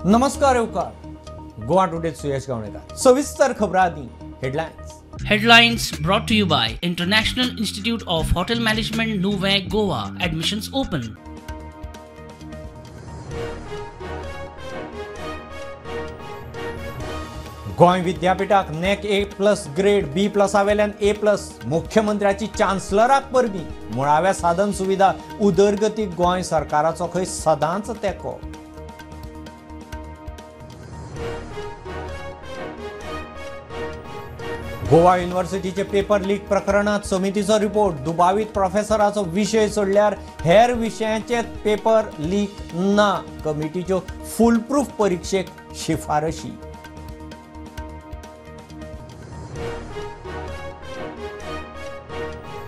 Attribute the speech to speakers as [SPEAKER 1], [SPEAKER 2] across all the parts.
[SPEAKER 1] नमस्कार येवकार गोवा टुडे सुयश गावणेकर सविस्तर खबरांनी
[SPEAKER 2] Headlines brought to you by International Institute of Hotel Management Nuvei Goa. Admissions open.
[SPEAKER 1] Goem विद्यापीठाक NAAC A+ grade B+ आवेल्यान A+. मुख्यमंत्र्याची चान्सलराक परबी मुळाव्या साधन सुविधा उदरगतीक गोंय सरकाराचो खंय सदांच तेंको. गोवा युनिव्हर्सिटीचे पेपर लीक प्रकरणात समितीचो रिपोर्ट. दुबावित प्रोफेसराचो विशय सोडल्यार हेर विशयांचे पेपर लीक ना. कमिटीच्यो फुल प्रूफ परीक्षेक शिफारशी.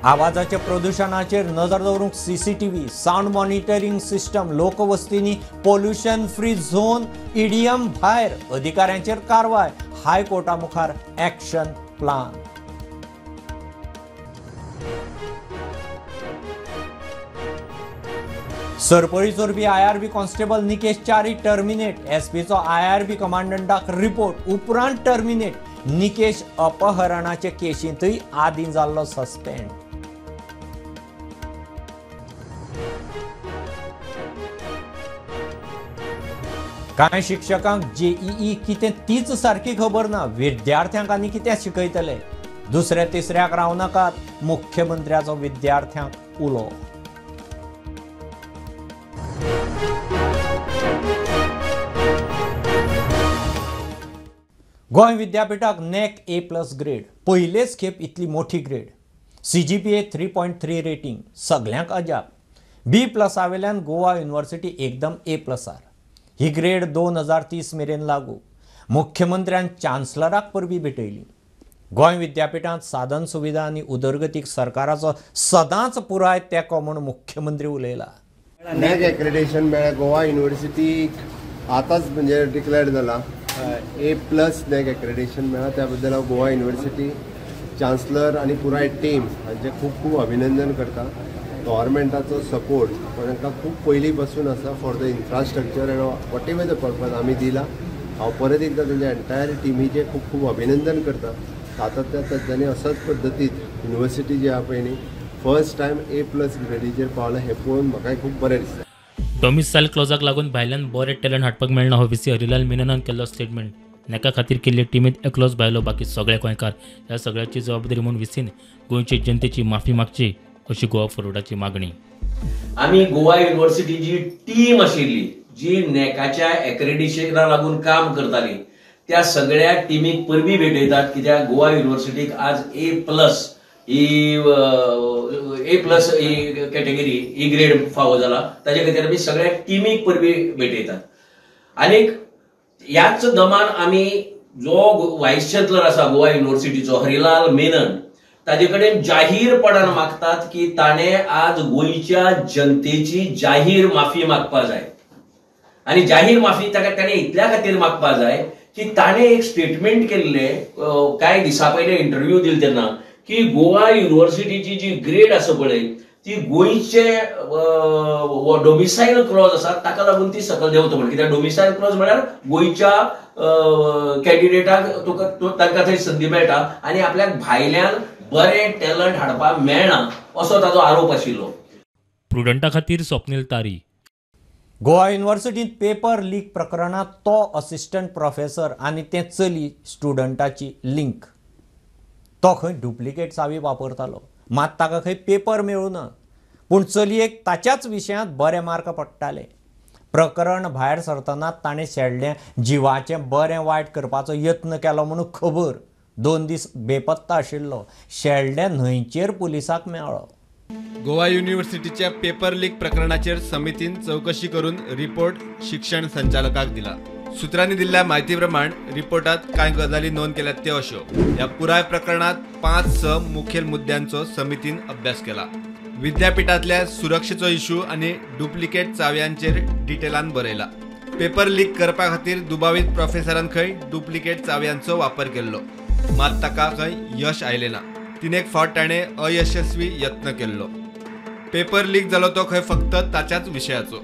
[SPEAKER 1] आवाजाच्या प्रदूषणाचेर नजर दवरूंक CCTV, साउंड मॉनिटरिंग सिस्टम, लोकवस्तींनी पोल्युशन फ्री झोन, EDM भायर. अधिकाऱ्यांचेर कारवाय. हायकोर्टा मुखार एक्शन प्लान. सरपळी चोरपी IRB constable Nikesh Chari terminate. SPचो IRB कमांडंटाक रिपोर्ट उपरांत टर्मिनेट. निकेश अपहरणाचे केशींतय आदीं जाल्लो सस्पेंड. कांय शिक्षकांक JEE कितें तीच सारकी खबर ना. विद्यार्थ्यांक आनी कितें शिकयतले. दुसऱ्या तिसऱ्याक राव नाकात. मुख्यमंत्र्याचो विद्यार्थ्यांक उलो. गोंय विद्यापीठाक नॅक A+ ग्रेड. पयलेच खेप इतली मोठी ग्रेड. CGPA 3.3 rating. सगळ्यांक अजाप. B+ आवेल्यान गोवा युनिव्हर्सिटी एकदम A+. ही ग्रेड 2030 मेरेन लागू. मुख्यमंत्र्यान चान्सलराक परबी भेटयली. गोंय विद्यापीठांत साधन सुविधा आनी उदरगतीक सरकाराचो सदांच पुराय तेंको म्हूण मुख्यमंत्री उलयला.
[SPEAKER 3] नॅक एक्रेडिटेशन मेळ्ळें गोवा युनिव्हर्सिटीक आतांच म्हणजे डिक्लेअर जाला. A+ नॅक एक्रेडिटेशन मेळ्ळा. त्या बद्दल हांव गोवा युनिव्हर्सिटी चान्सलर आनी पुराय टीम हांचे खूब खूब अभिनंदन करता. गव्हर्मेंटाचो सपोर्ट तांकां खूब पयलीं पासून आसा for the infrastructure end what ever the purpose आमी दिला. हांव परत एकदां तेंच्या एंटायर टिमीचें खूब खूब अभिनंदन करता. सातत्या तांच्यांनी असोच पद्दतीन युनिव्हर्सिटी जी आहा पळय न्ही फर्स्ट टायम A+ ग्रेडीचेर पावला हें पळोवन म्हाका खूब बरें दिसता.
[SPEAKER 4] डॉमिसायल क्लॉजाक लागून भायल्यान बरे टॅलंट हाडपाक मेळना हो VC हरिलाल मेननान केल्लो स्टेटमेंट. नॅका खातीर केल्ले टिमीत एकलोच भायलो बाकी सगळे गोंयकार. ह्या सगळ्याची जबाबदारी म्हणून VCन गोंयचे जनतेची माफी मागची अशी गोवा फॉरवर्डाची मागणी.
[SPEAKER 5] आमी गोवा युनिव्हर्सिटीची टीम आशिल्ली जी नॅकाच्या एक्रेडिटेशना लागून काम करताली त्या सगळ्या टीमीक परबी भेटयतात. कित्याक गोवा युनिव्हर्सिटीक आज A+ he category he grade फावो जाला. ताजे खातीर आमी सगळ्या टीमीक परबी भेटयतात. आनीक ह्याच दमान आमी जो व्हायस चान्सलर आसा गोवा युनिव्हर्सिटीचो हरिलाल मेनन ताजे कडेन जाहीरपणान मागतात की ताणे आज गोंयच्या जनतेची जाहीर माफी मागपा जाय. आणि जाहीर माफी ताणे इतल्या खातीर मागपा जाय की ताणे एक स्टेटमेंट केल्ले कांय दिसा पयले इंटरव्यू दिले तेन्ना की गोवा युनिव्हर्सिटीची जी ग्रेड आसा पळय ती गोंयचे डोमिसायल क्लॉज आसा ताका लागून ती सकयल देंवता म्हण. कित्याक डोमिसायल क्लॉज म्हळ्यार गोंयच्या कॅन्डिडेटाक तांकां थंय संदी मेळटा आनी आपल्याक भायल्यान बरे टॅलंट हाडपाक मेळना असो ताजो आरोप आशिल्लो.
[SPEAKER 4] प्रुडंटा खातीर स्वप्नील तारी.
[SPEAKER 1] गोवा युनिव्हर्सिटींत पेपर लीक प्रकरणात तो असिस्टंट प्रोफेसर आनी ते चली स्टुडंटाची लिंक. तो खंय डुप्लिकेट चावी वापरतालो मात ताका खंय पेपर मेळूना. पूण चलयेक ताच्याच विशयांत बरे मार्क पडटाले. प्रकरण भायर सरतना ताणें शेल्ड्या जिवाचें बरें वायट करपाचो यत्न केलो म्हणून खबर. 2 दीस बेपत्ता आशिल्लो. शेल्ड्या न्हंयचेर पुलिसाक मेळ्ळो.
[SPEAKER 6] गोवा युनिव्हर्सिटीच्या पेपर लीक प्रकरणाचेर समितीन चौकशी करून रिपोर्ट शिक्षण संचालकाक दिला. सुत्रांनी दिल्ल्या म्हायती प्रमाण रिपोर्टात कांय गजाली नोंद केल्यात त्यो अश्यो. ह्या पुराय प्रकरणात 5-6 मुखेल मुद्द्यांचो समितीन अभ्यास केला. विद्यापीठातल्या सुरक्षेचो इशू आनी डुप्लिकेट चाव्यांचेर डिटेलान बरयला. पेपर लीक करपा खातीर दुबावित प्रोफेसरान खंय डुप्लिकेट चाव्यांचो वापर केल्लो मात ताका खंय यश आयलें ना. 3 फावट ताणें अयशस्वी यत्न केल्लो. पेपर लीक जालो तो खंय फक्त ताच्याच विशयाचो.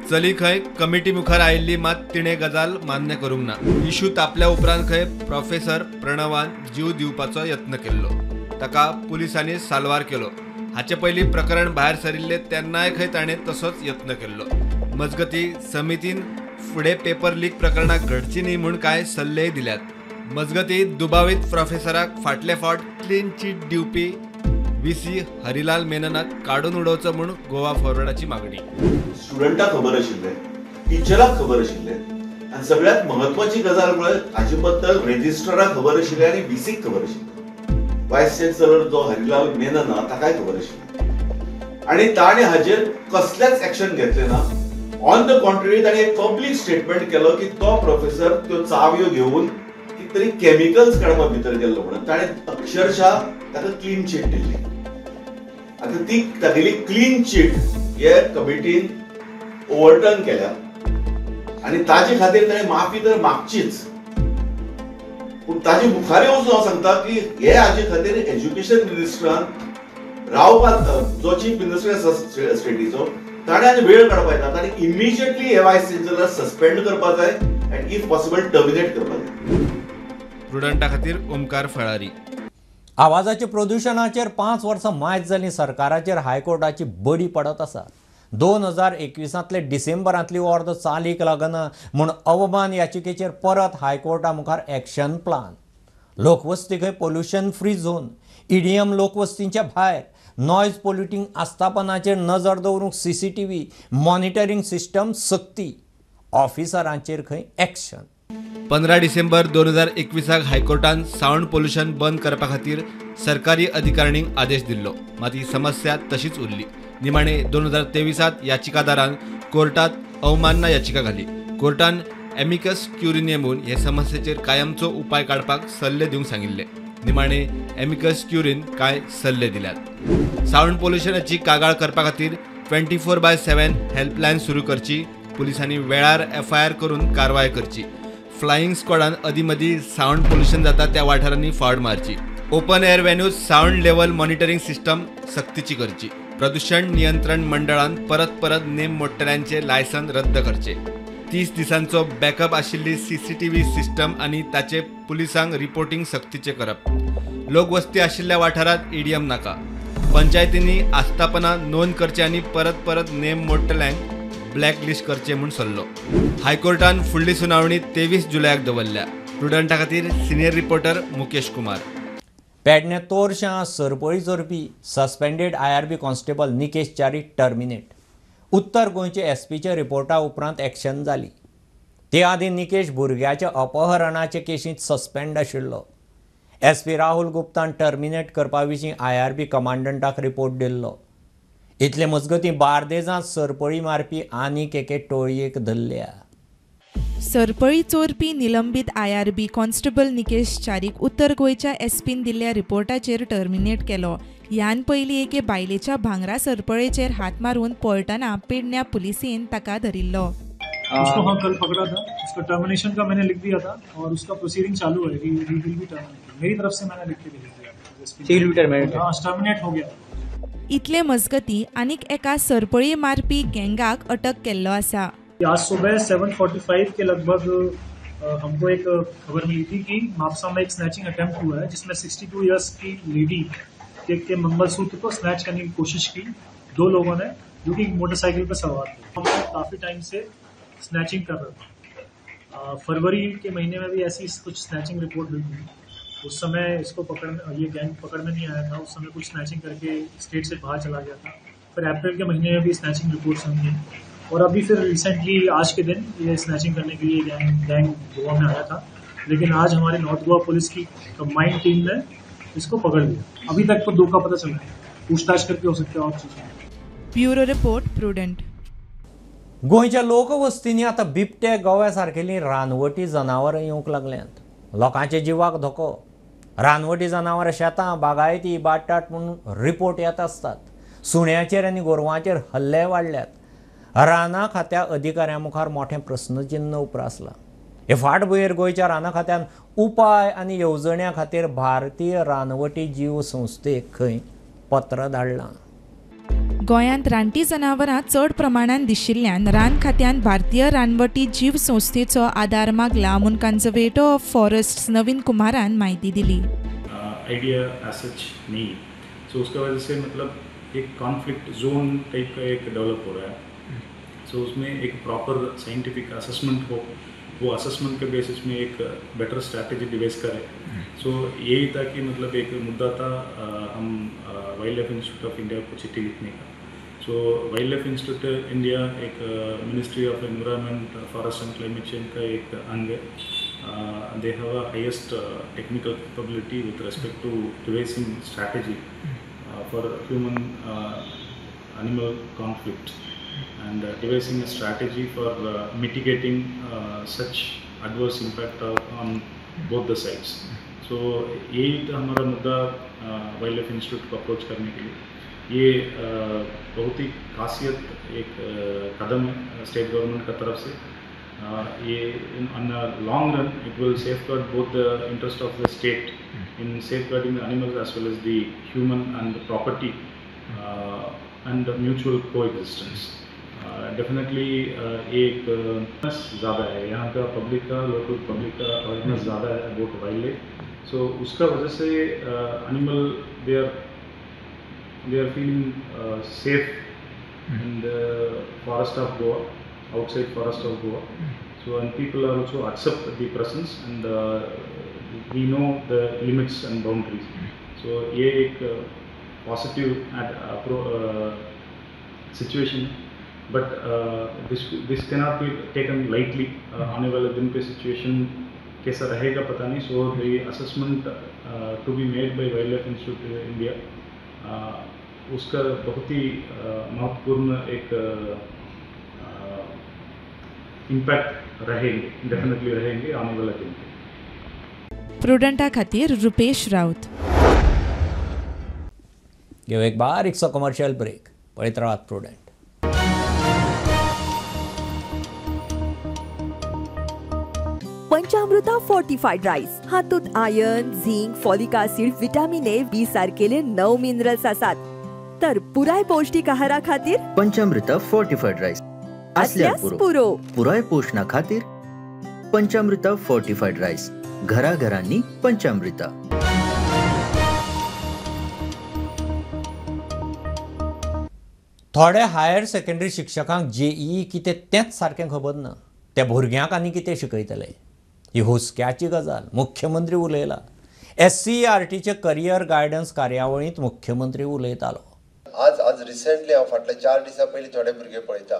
[SPEAKER 6] चली खंय कमिटी मुखार आयिल्ली मात तिणे गजाल मान्य करूंक ना. इशू तापल्या उपरांत खंय प्रोफेसर प्रणवान जीव दिवपाचो यत्न केल्लो. ताका पुलिसांनी साल्वार केलो. हाचे पयलीं प्रकरण भायर सरिल्ले तेन्नाय खंय ताणें तसोच यत्न केल्लो. मजगती समितीन फुडें पेपर लीक प्रकरणां घडची न्ही म्हूण कांय सल्लेय दिल्यात. मजगती दुबावीत प्रोफेसराक फाटले फावट क्लीन चीट दिवपी VC हरिलाल मेननाक काडून उडोवचो म्हूण गोवा फॉरवर्डाची मागणी.
[SPEAKER 7] स्टुडंटाक खबर आशिल्लें, टिचराक खबर आशिल्लें आनी सगळ्यांत म्हत्वाची गजाल म्हळ्यार हाचे बद्दल रेजिस्ट्राराक खबर आशिल्लें आनी VCक खबर आशिल्लें. वायस चान्सलर जो हरिलाल मेनन आहा ताकाय खबर आशिल्लें आनी ताणें हाजेर कसलेंच एक्शन घेतलें ना. ऑन द कॉन्ट्ररी ताणें एक पब्लीक स्टेटमेंट केलो की तो प्रोफेसर त्यो चावयो घेवन कितें तरी केमिकल्स काडपा भितर गेल्लो म्हणून. ताणें अक्षरशः ताका क्लीन चीट दिल्ली. आता ती तागेली क्लीन चीट हे कमिटीन ओव्हरटर्न केल्या आनी ताजे खातीर ताणें माफी तर मागचीच. पूण ताजे मुखार वचून हांव सांगता की हे हाजे खातीर एज्युकेशन मिनिस्टरान रावपाक जो चीफ मिनिस्टर आसा स्टेटीचो ताणें आनी वेळ काडपाक येता. ताणें इमिजिएटली हे वायस चान्सलर सस्पेंड करपाक जाय आनी इफ पॉसिबल टर्मिनेट करपाक जाय.
[SPEAKER 6] स्टुडंटा खातीर ओमकार फळारी.
[SPEAKER 1] आवाजाच्या प्रदूषणाचेर 5 वर्सां मायज जालीं सरकाराचेर हायकोर्टाची बडी पडत आसा. 2021 डिसेंबरांतली अर्द चालीक लागना म्हूण अवमान याचिकेचेर परत हायकोर्टा मुखार एक्शन प्लान. लोकवस्ती खंय पोल्युशन फ्री झोन, EDM लोकवस्तींच्या भायर नॉयज पोल्युटिंग आस्थापनाचेर नजर दवरूंक CCTV मॉनिटरींग सिस्टम सक्ती. ऑफिसरांचेर खंय एक्शन.
[SPEAKER 6] 15 डिसेंबर 2021 हायकोर्टान सावंड पोल्युशन बंद करपा खातीर सरकारी अधिकाऱ्यांक आदेश दिल्लो. मात ही समस्या तशीच उरली. निमाणे 2023 याचिकादारान कोर्टात अवमानना याचिका घाली. कोर्टान एमिकस क्युरी नेमून हे समस्येचेर कायमचो उपाय काडपाक सल्ले दिवंक सांगिल्ले. निमाणे एमिकस क्युरीन कांय सल्ले दिल्यात. सावंड पोल्युशनाची कागाळ करपा खातीर 24/7 हेल्पलायन सुरू करची. पुलिसांनी वेळार FIR करून कारवाय करची. फ्लाईंग स्क्वॉडान अदीमदी सावंड पोल्युशन जाता त्या वाठारांनी फावड मारची. Open air venues sound level monitoring system सक्तीची करची. प्रदूषण नियंत्रण मंडळान परत नेम मोडटल्यांचे लायसन रद्द करचे. 30 दिसांचो बॅकअप आशिल्ली CCTV सिस्टम आनी ताचे पुलिसांक रिपोर्टिंग सक्तीचे करप. लोकवस्ती आशिल्ल्या वाठारांत EDM नाका. पंचायतींनी आस्थापना नोंद करचे आनी परत नेम मोडटल्यांक ब्लॅक लिस्ट करचे म्हूण सल्लो. हायकोर्टान फुडली सुनावणी 23 जुलयाक दवरल्या. स्टुडंटा खातीर सिनियर रिपोर्टर मुकेश कुमार.
[SPEAKER 1] पेडणे तोरशां सरपळी चोरपी suspended IRB constable Nikesh Chari terminate. उत्तर गोंयचे SPचे रिपोर्टा उपरांत एक्शन जाली. ते आदीं निकेश भुरग्याच्या अपहरणाचे केशींत सस्पेंड आशिल्लो. SP राहुल गुप्तान टर्मिनेट करपा विशीं IRB कमांडंटाक रिपोर्ट दिल्लो. इतले मजगतीं बार्देजांत सरपळी मारपी आनीक एके टोळयेक धरल्या.
[SPEAKER 8] सरपळी चोरपी निलंबीत IRB कॉन्स्टेबल निकेश च्यारीक उत्तर गोंयच्या SPन दिल्ल्या रिपोर्टाचेर टर्मिनेट केलो. ह्यान पयलीं एके बायलेच्या भांगरा सरपळेचेर हात मारून पळटना पेडण्या पुलिसेन ताका धरिल्लो.
[SPEAKER 9] उसको हाँ कल पकड़ा था. उसका टर्मिनेशन का मैंने लिख दिया था और उसका प्रोसीडिंग चालू है कि ही विल बी टर्मिनेटेड. मेरी तरफ से मैंने लिख के भेज दिया. हाँ टर्मिनेट हो गया.
[SPEAKER 8] इतले मजगती आनीक एका सरपळी मारपी गँगाक अटक केल्लो आसा.
[SPEAKER 9] आज सुबह 7:45 के लगभग हमको एक खबर मिली थी कि मापसा में एक स्नैचिंग अटेम्प्ट हुआ है जिसमें 62 इयर्स की लेडी के मंगलसूत्र को स्नैच करने की कोशिश की 2 लोगों ने, जो कि मोटरसाइकिल पर सवार थे. हम काफी टाइम से स्नैचिंग कर रहे थे. फरवरी के महीने में भी ऐसी कुछ स्नैचिंग रिपोर्ट हुई थी. उस समय इसको ये गैंग पकड़ में नहीं आया था. उस समय कुछ स्नैचिंग करके स्टेट से बाहर चला गया था. फिर अप्रैल के महीने में भी स्नैचिंग रिपोर्ट्स हुई और अभी फिर रिसेंटली आज के दिन ये स्नैचिंग करने के लिए गैंग गोवा में आया था. लेकिन आज हमारी नॉर्थ गोवा पुलिस की कंबाइंड टीम ने इसको पकड़ लिया. अभी तक तो 2 का पता चला है. पूछताछ करके हो सकता है और चीज़.
[SPEAKER 8] Bureau report prudent.
[SPEAKER 1] गोंयच्या लोकवस्तींनी आतां बिबटे गव्या सारकेलीं रानवटी जनावरां येवंक लागल्यांत. लोकांच्या जिवाक धोको. रानवटी जनावरां शेतां बागायती बाटाट म्हणून रिपोर्ट येत आसतात. सुण्याचेर आनी गोरवांचेर हल्ले वाडल्यात. राना खात्या अधिकाऱ्यां मुखार मोठें प्रस्नचिन्ह उप्रासलां. हे फाटभुंयेर गोंयच्या राना खात्यान उपाय आनी येवजण्या खातीर भारतीय रानवटी जीव संस्थेक खंय पत्र धाडलां.
[SPEAKER 8] गोंयांत रानटी जनावरां चड प्रमाणात दिशिल्ल्यान रान खात्यान भारतीय रानवटी जीव संस्थेचो आदार मागला म्हूण कन्झर्वेटर ऑफ फॉरेस्ट्स नवीन कुमारान म्हायती दिली.
[SPEAKER 10] आइडिया एज सच नहीं, सो उसका वजह से मतलब एक कॉन्फ्लिक्ट जोन टाइप का एक डेवलप हो रहा है. सो उसमें एक प्रॉपर साइंटिफिक असेसमेंट हो, वो असेसमेंट के बेसिस में एक बेटर स्ट्रैटेजी डिवाइस करें. सो यही था कि मतलब एक मुद्दा था हम wildlife institute of India को चिट्ठी लिखने का. So wildlife institute India एक ministry of environment, forest and climate change का एक अंग है. They have a highest technical capability with respect to devising strategy for human animal conflict and devising a strategy for mitigating such adverse impact on both the sides. So यही था हमारा मुद्दा wild life institute को approach करने के लिए. ये बहुत ही खासियत एक कदम है स्टेट गवर्नमेंट का तरफ से. ये on a long run it will safeguard both the interest of the state in safeguarding the animals as well as the human and the property and the mutual coexistence. Definitely एक ज़्यादा है यहाँ का, public का, local public का awareness ज़्यादा है about wild life. So उसका वजह से animal they are feeling safe in the forest of Goa, outside forest of Goa. So and people are also accept the presence and we know the limits and boundaries. So ये एक positive situation, but this cannot be taken lightly. आने वाले दिन पे situation कैसा रहेगा पता नहीं. So the assessment to be made by Wildlife Institute India उसका बहुत ही महत्वपूर्ण एक इम्पैक्ट रहेंगे, डेफिनेटली रहेंगे आने वाले दिन पे.
[SPEAKER 8] प्रुडंटा खातीर रुपेश राऊत.
[SPEAKER 1] घेऊ एक बारीकसो कमर्शियल ब्रेक. पळयत रावात प्रुडंट.
[SPEAKER 11] पंचामृता फोर्टिफाइड राईस हातूंत iron, zinc, folic acid, vitamin A, B सारकेले 9 मिनरल्स आसात. तर पुराय पौष्टिक आहारा खातीर
[SPEAKER 12] पंचामृता फोर्टिफाइड राईस असल्यार पुरो. पुराय पोषणा खातीर पंचामृता फोर्टिफाइड राईस. घरा घरांनी पंचामृता.
[SPEAKER 1] थोड्या हायर सेकंडरी शिक्षकांक जेईई कितें तेंच सारकें खबर ना. त्या भुरग्यांक आनी कितें शिकयतले ही हुस्क्याची गजाल. मुख्यमंत्री उलयला. SCERTचे करियर गायडन्स कार्यावळींत मुख्यमंत्री उलयतालो.
[SPEAKER 3] आज रिसेंटली हांव फाटल्या 4 दिसां पयलीं थोडे भुरगे पळयता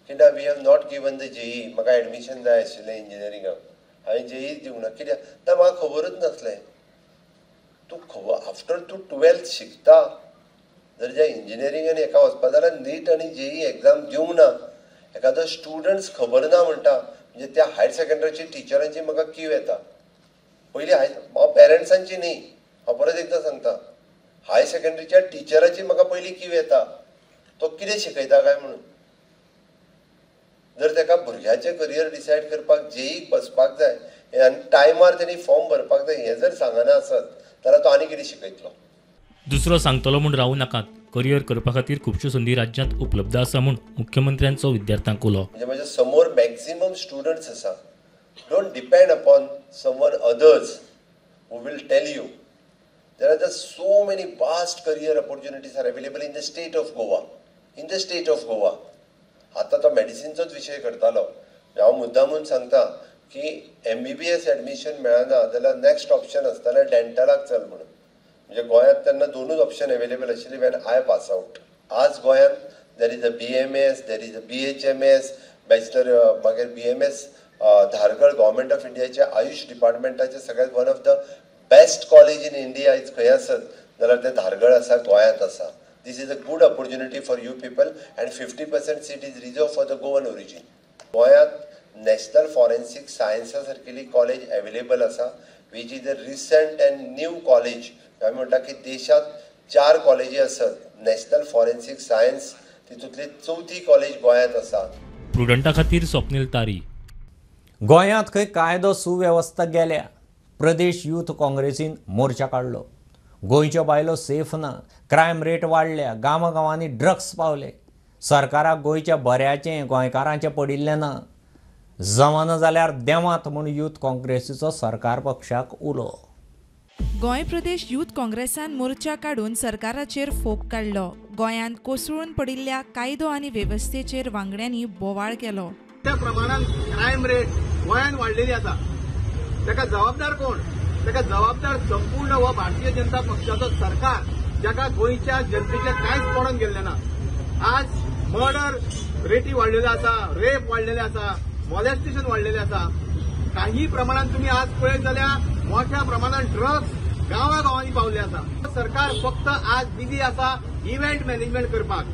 [SPEAKER 3] किंवा we have not given the JEE. म्हाका एडमिशन जाय आशिल्लें इंजिनियरिंगाक, हांवें जेई दिवना. कित्याक तर म्हाका खबरूच नासलें. तूं खबर आफ्टर तूं 12th शिकता जर ज्या इंजिनियरिंगान एका वचपा जाल्यार नीट आनी जेई एग्जाम दिवंक ना. एखादो स्टुडंट्स खबर ना म्हणटा म्हणजे त्या हायर सेकंडरीची टिचरांची म्हाका कीव येता. पयलीं हांव पेरंट्सांची न्ही, हांव परत एकदां सांगता, हायर सेकंडरीच्या टिचराची म्हाका पयलीं कीव येता. तो कितें शिकयता काय म्हणून. जर ताका भुरग्याचें करियर डिसायड करपाक जेईक बसपाक जाय आनी टायमार तेणी फॉर्म भरपाक जाय हें जर सांगना आसत जाल्यार तो आनी कितें शिकयतलो.
[SPEAKER 4] दुसरो सांगतलो म्हूण रावूं नाकात. करियर करपा खातीर खुबश्यो संदी राज्यांत उपलब्ध आसा म्हूण मुख्यमंत्र्यांचो विद्यार्थ्यांक उलो.
[SPEAKER 3] म्हणजे म्हज्या समोर मॅक्झिमम स्टुडंट्स आसा. Don't depend upon someone others who will tell you. There are so many vast career opportunities are available in the state of Goa. आता तो मेडिसिनचोच विशय करतालो. हांव मुद्दामून सांगता की MBBS एडमिशन मेळना जाल्यार नेक्स्ट ऑप्शन आसतालें डेंटलाक चल म्हणून. म्हणजे गोंयांत तेन्ना 2च ऑप्शन अवेलेबल आशिल्ली वेन आय पास आउट. आज गोंयांत there is a BMS, there is a BHMS, bachelor मागीर BMS धारगळ गव्हर्मेंट ऑफ इंडियाच्या आयुष डिपार्टमेंटाचे सगळ्यात one of the best college in India is खंय आसत जाल्यार ते धारगळ आसा, गोंयांत आसा. This is a good opportunity for you people and 50% seat is reserved for the Goan origin. गोंयांत नॅशनल फॉरेन्सिक सायन्सा सारकेली कॉलेज अवेलेबल आसा which is a recent and new college. हांवें म्हणटा की देशांत 4 कॉलेजी आसात नॅशनल फॉरेन्सिक सायन्स, तितूंतली 4थी कॉलेज गोंयांत आसा.
[SPEAKER 4] प्रुडंटा खातीर स्वप्नील तारी.
[SPEAKER 1] गोंयांत खंय कायदो सुवेवस्था गेल्या. प्रदेश यूथ काँग्रेसीन मोर्चा काडलो. गोंयच्यो बायलो सेफ ना, क्रायम रेट वाडल्या, गांवांनी ड्रग्स पावले. सरकाराक गोंयच्या बऱ्याचें गोंयकारांचें पडिल्लें ना. जमना जाल्यार देवात म्हूण यूथ काँग्रेसीचो सरकार पक्षाक उलो.
[SPEAKER 8] गोंय प्रदेश यूथ काँग्रेसान मोर्चा काडून सरकाराचेर फोग काडलो. गोंयांत कोसळून पडिल्ल्या कायदो आनी वेवस्थेचेर वांगड्यांनी बोवाळ केलो.
[SPEAKER 13] त्या प्रमाणात क्रायम रेट गोंयांत वाडलेली आसा. ताका जबाबदार कोण? ताका जबाबदार संपूर्ण हो भारतीय जनता पक्षाचो सरकार, जाका गोंयच्या जनतेचे कांयच पडून गेल्लें ना. आज मर्डर रेटी वाडलेले आसा, रेप वाडलेले आसा, मॉलेस्टेशन वाडलेले आसा. काही प्रमाणात तुम्ही आज पळयत जाल्यार मोठ्या प्रमाणात ड्रग्स गांवांनी पावले आसा. सरकार फक्त आज बिजी आसा इव्हेंट मॅनेजमेंट करपाक.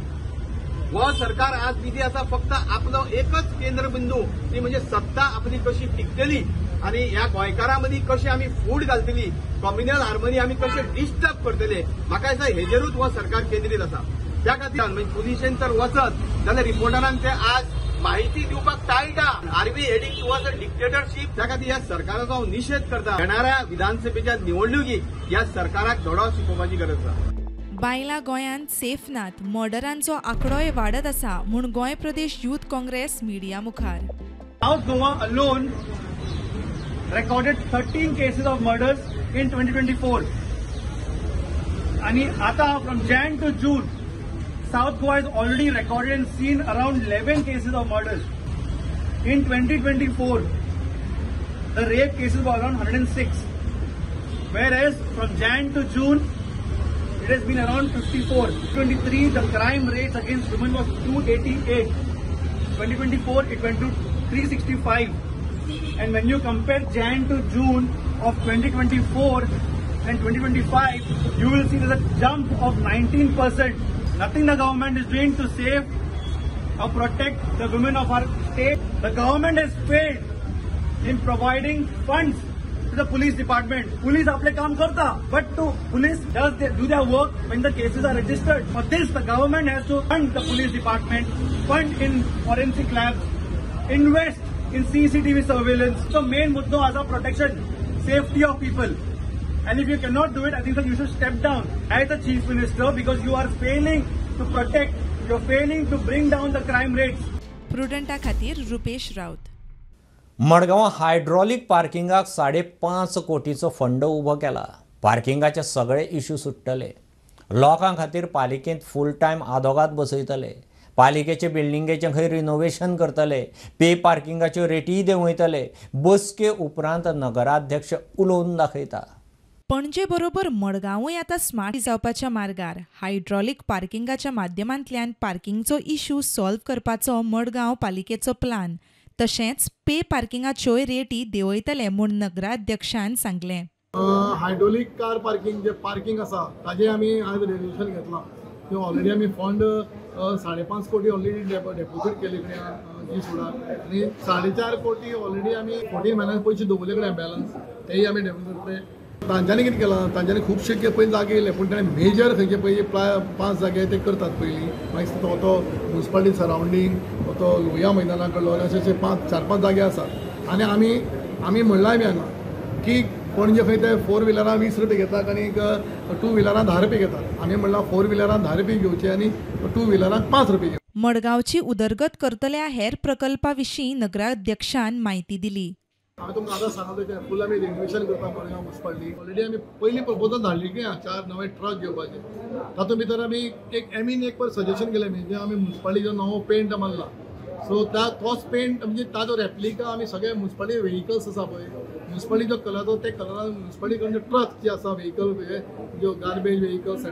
[SPEAKER 13] हो सरकार आज बिजी आसा फक्त आपलो एकच केंद्रबिंदू, ती म्हणजे सत्ता आपली कशी टिकतली आणि ह्या गोंयकारां मदीं कशी आमी फूट घालतली, कम्युनल हार्मनी आमी कशे डिस्टर्ब करतले, म्हाका दिसता हेजेरूच हो सरकार केंद्रीत आसा. त्या खातीर म्हणजे पुलिशेन जर वचत जाल्यार रिपोर्टरांक ते आज माहिती दिवपाक टाळटा. Are we heading towards a dictatorship. त्या खातीर ह्या सरकाराचो हांव निशेध करता. येणाऱ्या विधानसभेच्या निवडणुकीक ह्या सरकाराक धडो शिकोवपाची गरज आसा.
[SPEAKER 8] बायलां गोंयांत सेफ नात, मर्डरांचो आंकडोय वाडत आसा म्हूण गोंय प्रदेश यूथ काँग्रेस मिडिया मुखार.
[SPEAKER 13] South Goa alone recorded 13 cases of murders in 2024. आणि आता from Jan to June, South Goa has already recorded and seen around 11 cases of murders. In 2024, the rape cases were around 106, whereas from Jan to June, it has been around 54. 2023, the crime rate against women was 288. 2024, it went to 365. And when you compare Jan to June of 2024 and 2025, you will see there's a jump of 19%. Nothing the government is doing to save or protect the women of our state. The government has failed in providing funds to the police department. Police apple kaam karta, but to police do their work when the cases are registered. For this, the government has to fund the police department, fund in forensic labs, invest in CCTV surveillance. So main muddo as a protection, safety of people. And if you cannot do it, I think that you should step down as the chief minister, because you are failing to protect, you're failing to bring down the crime rates.
[SPEAKER 8] प्रुडंटा खातीर Rupesh Raut.
[SPEAKER 1] Madgaon hydraulic पार्किंगाक 5.5 कोटीचो fund उबो केला. पार्किंगाचे सगळे issue सुट्टले. लोकां खातीर पालिकेंत full time आदोगाद बसयतले. पालिकेचे बिल्डिंगेचें खंय renovation करतले. पे पार्किंगाच्यो रेटीय देंवयतले. बसके उपरांत नगराध्यक्ष उलोवन दाखयता.
[SPEAKER 8] पणजे बरोबर मडगांवूय आतां स्मार्ट जावपाच्या मार्गार. हायड्रॉलिक पार्किंगाच्या माध्यमांतल्यान पार्किंगचो इश्यू सॉल्व करपाचो मडगांव पालिकेचो प्लान. तशेंच पे पार्किंगाच्योय रेटी देंवयतले म्हूण नगराध्यक्षान सांगलें.
[SPEAKER 14] हायड्रॉलिक कार पार्किंग जे पार्किंग आसा ताजें आमी आज रेजोल्युशन घेतलां. ते ऑलरेडी आमी फंड 5.5 कोटी ऑलरेडी डेपोजीट केले कडेन जी सोडा, आनी 4.5 कोटी ऑलरेडी आमी 14 म्हयन्यान पयशे दवरले कडेन बॅलन्स, तेय आमी डेपोजीट करतले. तांच्यांनी कितें केलां, तांच्यांनी खुबशे पयलीं जागे येयले, पूण ताणें मेजर खंयचे पयलीं 5 जागे ते करतात पयलीं. मागीर तो म्युन्सिपालिटी सरावंडींग, तो लोहया मैदाना कडलो, अशे 4-5 जागे आसात. आनी आमी म्हणलाय बी हांगा की पणजे खंय ते 4 व्हिलरां 20 रुपये घेतात आनी 2 व्हिलरां 10 रुपये घेतात. आमी म्हणलां 4 व्हिलरां 10 रुपये घेवचे आनी 2 व्हिलरांक 5 रुपये घेवचे.
[SPEAKER 8] मडगांवची उदरगत करतल्या हेर प्रकल्पा विशीं नगराध्यक्षान म्हायती दिली.
[SPEAKER 14] हांवें तुमकां आतां सांगलें फूल आमी रिनोवेशन करता मडगांव म्युन्सिपालिटी. ऑलरेडी आमी पयलीं प्रपोजल धाडली की 4 नवे ट्रक घेवपाचे. तातूंत भितर आमी एक सजेशन केलें म्हणजे आमी म्युन्सिपालिटीचो नवो पेंट मारला. सो तोच पेंट म्हणजे ताजो रेप्लिका आमी सगळे म्युन्सिपालिटी व्हेहिकल्स आसा पळय, म्युन्सिपालिटीचो कलर ते कलरान म्युन्सिपालिटी कडचे ट्रक जे आसा व्हेहिकल ज्यो गार्बेज व्हेहिकल्स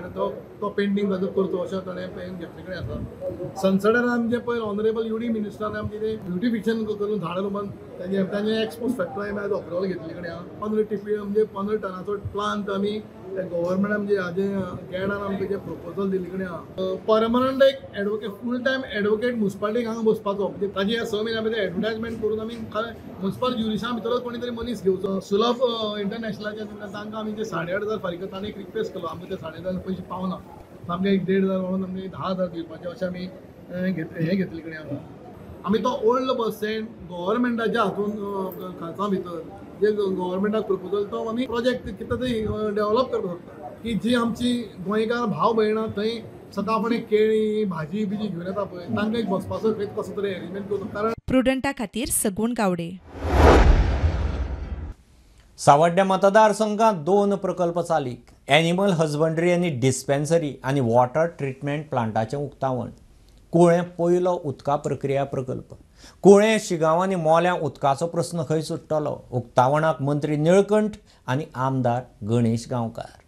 [SPEAKER 14] तो पेंटींग ताजो करचो अशें ताणें पेन घेतले कडेन आसा. सनसडार आमचे पयर ऑनरेबल युडी मिनिस्टरान आमचे ते ब्युटिफिकेशन करून झाडां रोवन तांचे एक्सपोर्ट फॅक्टरी आमी आज अप्रुवल घेतले कडेन आहा. 15 टिपी म्हणजे 15 टनाचो प्लांट आमी गव्हर्मेंटान म्हणजे हाजे कॅडान आमकां जे प्रपोजल दिल्ले कडेन आहा. परमनंट एक एडवोकेट फूल टायम एडवोकेट म्युन्सिपालिटीक हांगा बसपाचो, म्हणजे ताजी 6 म्हयन्या भितर एडवर्टायजमेंट करून आमी म्युन्सिपल ज्युरिशा भितरच कोणी तरी मनीस घेवचो. सुलभ इंटरनॅशनलाच्या तांकां आमी ते 8,500 फारीक करता. ताणें एक रिक्वेस्ट केलो, आमकां ते 8,500 पयशे पावना, आमकां 1,500 म्हणून आमकां 10,000 दिवपाचे अशें आमी हे घेतले कडेन आहा. आमी तो ओल्ड बस स्टँड गव्हर्मेंटाच्या हातून खर्चा भितर जे गव्हर्मेंटाक प्रपोजल तो आमी प्रोजेक्ट कितें तरी डेव्हलप करपाक सोदता. की जी आमची गोंयकार भाव भयणां थंय सदांफणी केळी भाजी बिजी घेवन येता पळय तांकां एक बसपाचो खंय कसो तरी अरेंजमेंट करून कारण
[SPEAKER 8] प्रुडंटा खातीर सगूण गावडे.
[SPEAKER 1] सावड्ड्या मतदारसंघात 2 प्रकल्प चालीक. एनिमल हजबंड्री आनी डिस्पेन्सरी आनी वॉटर ट्रिटमेंट प्लांटाचें उक्तावण. कुळ्ळे पयलो उदका प्रक्रिया प्रकल्प. कुळ्ळे शिगांव आनी मोल्या उदकाचो प्रस्न खंय सुट्टलो. उक्तावणाक मंत्री निळकंठ आनी आमदार गणेश गांवकार.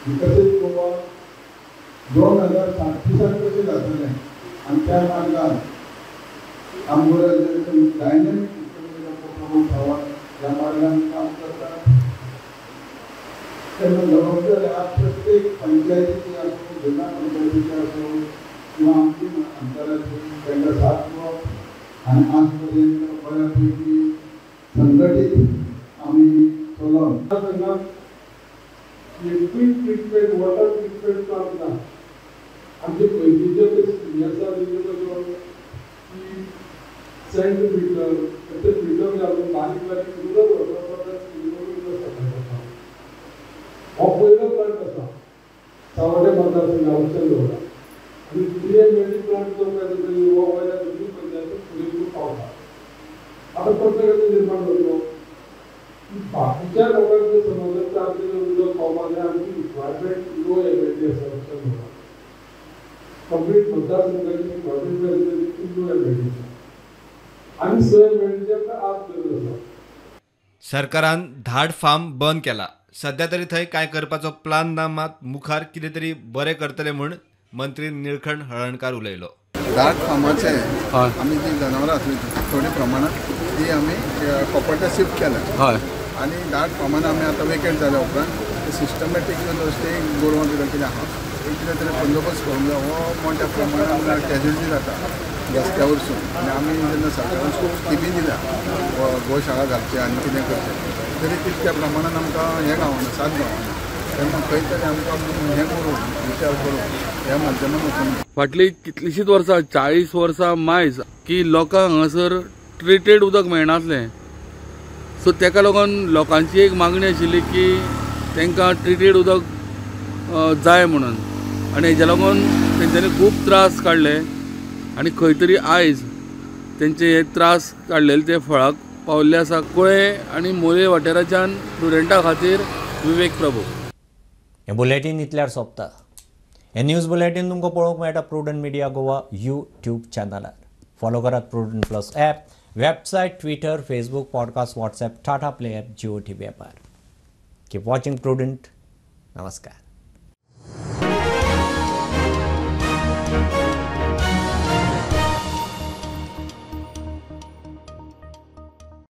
[SPEAKER 15] विकसीत गोवा 2037 कशें जातलें आनी त्या मार्गान आमच्या डायनॅमीक ह्या मार्गान काम करतात तेन्ना जबाबदारी आज प्रत्येक पंचायतीची आसूं जिल्हा पंचायतीची आसूं किंवा आमची अंतराची तांकां साथ दिवप आनी आज पर्यंत बऱ्या पैकी संघटीत आमी चलोन liquid treatment water treatment plant ना आमचे पयलींचे सिनियर्सा की सेंट फिल्टर ते फिल्टर घालून बारीक बारीक उदक वता हो पयलो प्लांट आसा सावड्डे मतदारसंघा उचल दवरा आनी दुसरे मेडी प्लांट जो काय हो वयल्या दुसरी पंचायतीक फुडें पावता आतां प्रत्येकाचो निर्माण जातलो बाकीच्या लोकांचे समजत आपल्याला उदक पावपाक जाय आमची रिक्वायरमेंट लो एमएलडी आसा लक्षात दवरा कंप्लीट मतदारसंघाची रिक्वायरमेंट खूब लो एमएलडी आनी 6 एमएलडीच्या आज गरज आसा.
[SPEAKER 6] सरकारान धाड फार्म बंद केला. सध्या तरी थंय काय करपाचो प्लान ना, मात मुखार कितें तरी बरें करतले म्हूण मंत्री निळकंठ हळर्णकार उलयलो.
[SPEAKER 15] धाड फार्माचे आमी जी जनावरां आसली थोड्या प्रमाणात ती आमी कॉपर्टा शिफ्ट केल्या आनी धाड फार्मान आमी आतां वेकेट जाल्या उपरांत सिस्टमॅटीक ते गोरवां कितें आहा कितें तरी बंदोबस्त करूंक जाय. हो मोठ्या प्रमाणात कॅज्युअलिटी जाता रस्त्या वरसून आनी आमी जेन्ना सरकारान खूब स्किमी दिल्या गोशाळा घालचे आनी कितें करचें तरी तितक्या प्रमाणान आमकां हें गावना साथ गावना तेन्ना खंय तरी आमकां हें करून विचार करून ह्या माध्यमांत वचून
[SPEAKER 16] फाटलीं कितलींशींच वर्सां 40 वर्सां मायज की लोकांक हांगासर ट्रिटेड उदक मेळनासलें. सो तेका लागून लोकांची एक मागणी आशिल्ली की तांकां ट्रिटेड उदक जाय म्हणून आनी हेज्या लागून तेंच्यांनी खूब त्रास काडले आनी खंय तरी आयज तेंचे हे त्रास काडलेले ते फळाक पावल्ले आसा. कुळ्ळे आनी मोरये वाठाराच्यान स्टुडंटां खातीर विवेक प्रभू.
[SPEAKER 1] हें बुलेटीन इतल्यार सोंपता. हे न्यूज बुलेटीन तुमकां पळोवंक मेळटा प्रुडंट मिडिया गोवा यूट्यूब चॅनलार. फॉलो करात Prudent plus app, website, Twitter, Facebook, podcast, WhatsApp, Tata play app, Jio TV ॲपार. Keep watching Prudent. नमस्कार.